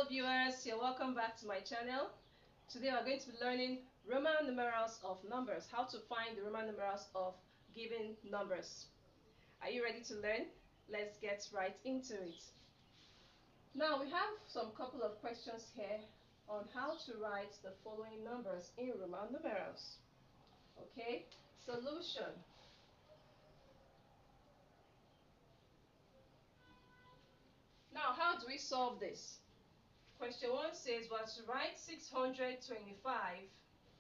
Hello viewers, you're welcome back to my channel. Today we're going to be learning Roman numerals of numbers, how to find the Roman numerals of given numbers. Are you ready to learn? Let's get right into it. Now we have some couple of questions here on how to write the following numbers in Roman numerals. Okay, solution. Now how do we solve this? Question 1 says we have to write 625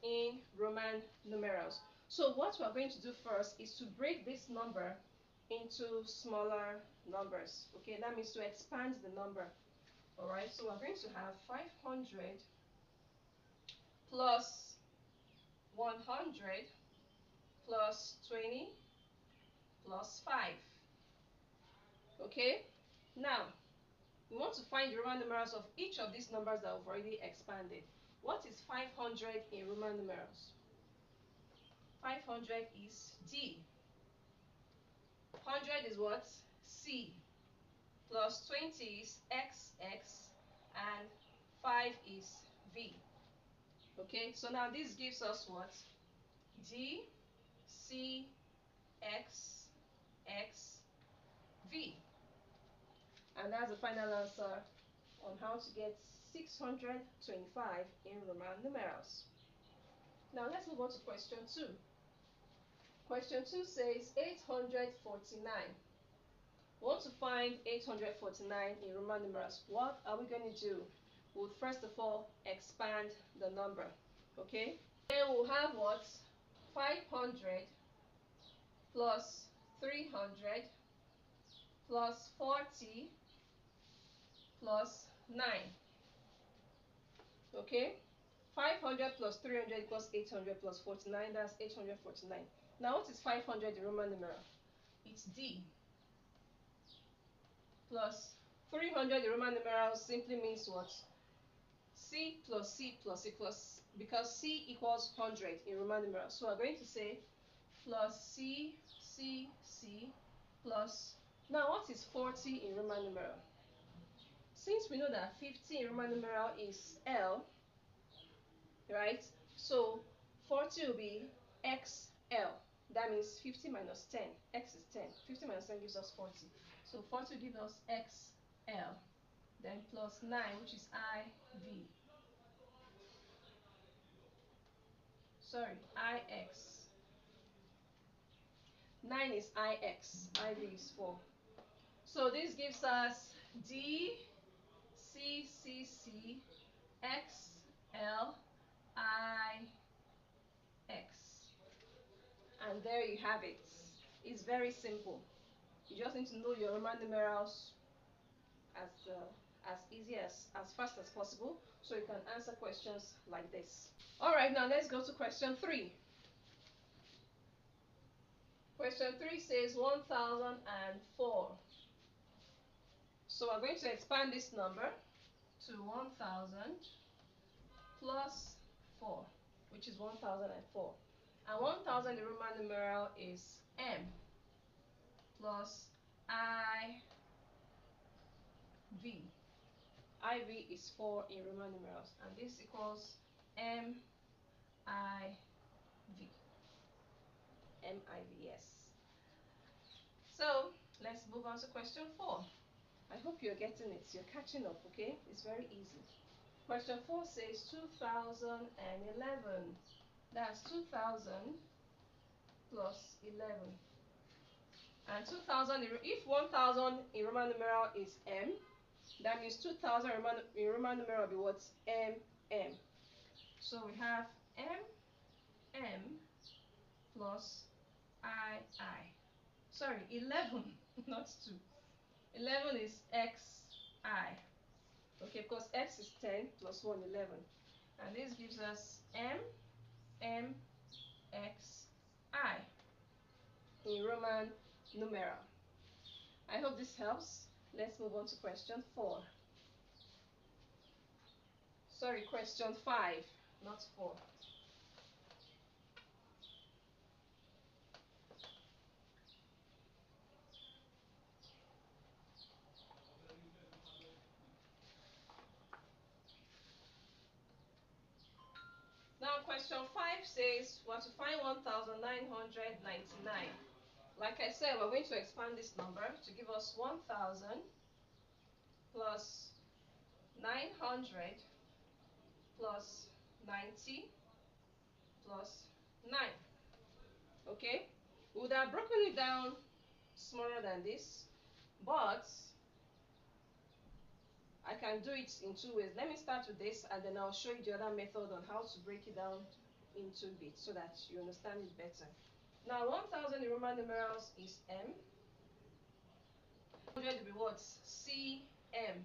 in Roman numerals. So what we are going to do first is to break this number into smaller numbers. Okay, that means to expand the number. Alright, so we're going to have 500 plus 100 plus 20 plus 5. Okay, now we want to find the Roman numerals of each of these numbers that we've already expanded. What is 500 in Roman numerals? 500 is D. 100 is what? C. Plus 20 is XX. And 5 is V. Okay, so now this gives us what? D, C, X, X, V. And that's the final answer on how to get 625 in Roman numerals. Now let's move on to question 2. Question 2 says 849. We want to find 849 in Roman numerals. What are we going to do? We'll first of all expand the number. Okay? Then we'll have what? 500 plus 300 plus 40 plus 9. Okay? 500 plus 300 equals 800 plus 49. That's 849. Now what is 500 in Roman numeral? It's D. Plus 300 in Roman numeral simply means what? C plus C plus C plus, because C equals 100 in Roman numeral. So we're going to say plus C, C, C plus. Now what is 40 in Roman numeral? Since we know that 50 in Roman numeral is L, right? So 40 will be XL. That means 50 minus 10. X is 10. 50 minus 10 gives us 40. So 40 will give us XL. Then plus 9, which is IV. Sorry, IX. 9 is IX. IV is 4. So this gives us D, C, C, C, X, L, I, X. And there you have it. It's very simple. You just need to know your Roman numerals as easy as fast as possible, so you can answer questions like this. Alright, now let's go to question 3. Question 3 says 1004. So we're going to expand this number to 1000 plus 4, which is 1004. And 1000 in Roman numeral is M plus IV. IV is 4 in Roman numerals, and this equals MIV. MIV, yes. So let's move on to question 4. I hope you're getting it. You're catching up, okay? It's very easy. Question 4 says 2011. That's 2000 plus 11. And 2000, if 1000 in Roman numeral is M, that means 2000 in Roman numeral will be what? M. So we have M plus I. Sorry, 11, not 2. 11 is XI. Okay, because X is 10 plus 1, 11. And this gives us M, X, I in Roman numeral. I hope this helps. Let's move on to question 4. Sorry, question 5, not 4. Now question 5 says we want to find 1999. Like I said, we're going to expand this number to give us 1000 plus 900 plus 90 plus 9. Okay? We would have broken it down smaller than this, but I can do it in two ways. Let me start with this and then I'll show you the other method on how to break it down into bits so that you understand it better. Now 1000 in Roman numerals is M. 100 will be what? CM.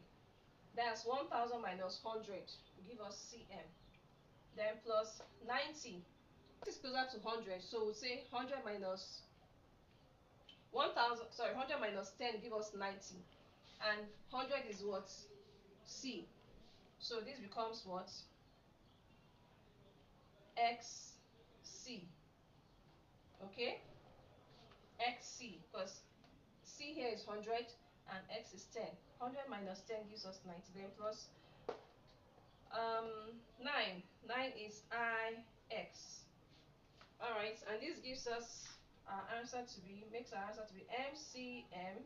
That's 1000 minus 100 will give us CM. Then plus 90. This is closer to 100, so we'll say 100 minus 100 minus 10 give us 90. And 100 is what? C. So this becomes what? XC. Okay? XC, because C here is 100 and X is 10. 100 minus 10 gives us 90. Then plus 9. 9 is IX. Alright, and this gives us our answer to be, makes our answer to be MCM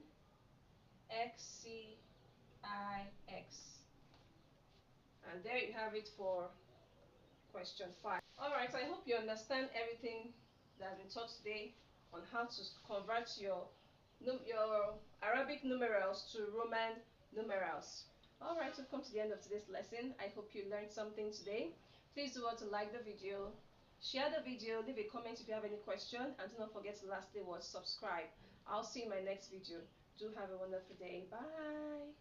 XCIX. And there you have it for question 5. Alright, I hope you understand everything that has been taught today on how to convert your Arabic numerals to Roman numerals. Alright, we've come to the end of today's lesson. I hope you learned something today. Please do want to like the video, share the video, leave a comment if you have any question, and do not forget to lastly subscribe. I'll see you in my next video. Do have a wonderful day. Bye.